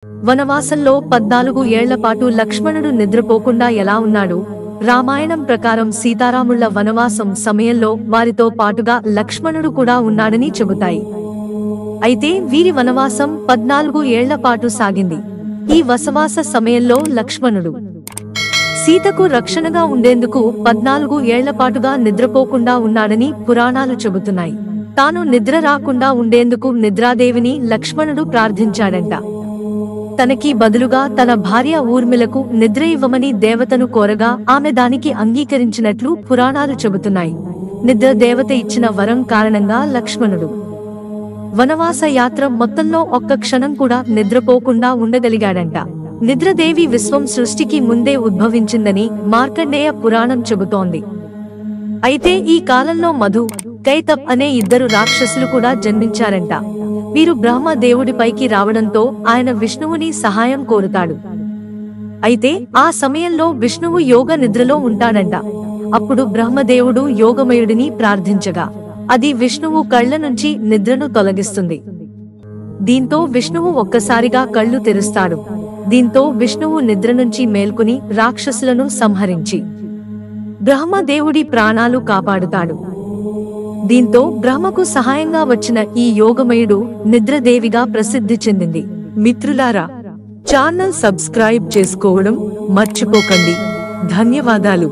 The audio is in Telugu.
వనవాసంలో 14 ఏళ్ల పాటు లక్ష్మణుడు నిద్రపోకుండా ఎలా ఉన్నాడు? రామాయణం ప్రకారం సీతారాముళ్ల వనవాసం సమయంలో వారితో పాటుగా లక్ష్మణుడు కూడా ఉన్నాడని చెబుతాయి. అయితే వీరి వనవాసం 14 ఏళ్ల పాటు సాగింది. ఈ వనవాస సమయంలో లక్ష్మణుడు సీతకు రక్షణగా ఉండేందుకు 14 ఏళ్ల పాటుగా నిద్రపోకుండా ఉన్నాడని పురాణాలు చెబుతున్నాయి. తాను నిద్ర రాకుండా ఉండేందుకు నిద్రాదేవిని లక్ష్మణుడు ప్రార్థించాడంట. తనకి బదులుగా తన భార్య ఊర్మిళకు నిద్ర ఇవ్వమని దేవతను కోరగా ఆమె దానికి అంగీకరించినట్లు పురాణాలు చెబుతున్నాయి. నిద్ర దేవత ఇచ్చిన వరం కారణంగా లక్ష్మణుడు వనవాస యాత్ర మొత్తంలో ఒక్క క్షణం కూడా నిద్రపోకుండా ఉండగలిగాడంట. నిద్రదేవి విశ్వం సృష్టికి ముందే ఉద్భవించిందని మార్కండేయ పురాణం చెబుతోంది. అయితే ఈ కాలంలో మధు, కైతబ్ అనే 2 రాక్షసులు కూడా జన్మించారంట. వీరు బ్రహ్మ దేవుడిపైకి రావడంతో ఆయన విష్ణువుని సహాయం కోరుతాడు. అయితే ఆ సమయంలో విష్ణువు యోగ నిద్రలో ఉంటాడంట. అప్పుడు బ్రహ్మదేవుడు యోగమయుడిని ప్రార్థించగా అది విష్ణువు కళ్ల నుంచి నిద్రను తొలగిస్తుంది. దీంతో విష్ణువు ఒక్కసారిగా కళ్ళు తెరుస్తాడు. దీంతో విష్ణువు నిద్ర నుంచి మేల్కొని రాక్షసులను సంహరించి బ్రహ్మదేవుడి ప్రాణాలు కాపాడుతాడు. దీంతో బ్రహ్మకు సహాయంగా వచ్చిన ఈ యోగమయుడు నిద్రదేవిగా ప్రసిద్ధి చెందింది. మిత్రులారా, ఛానల్ సబ్స్క్రైబ్ చేసుకోవడం మర్చిపోకండి. ధన్యవాదాలు.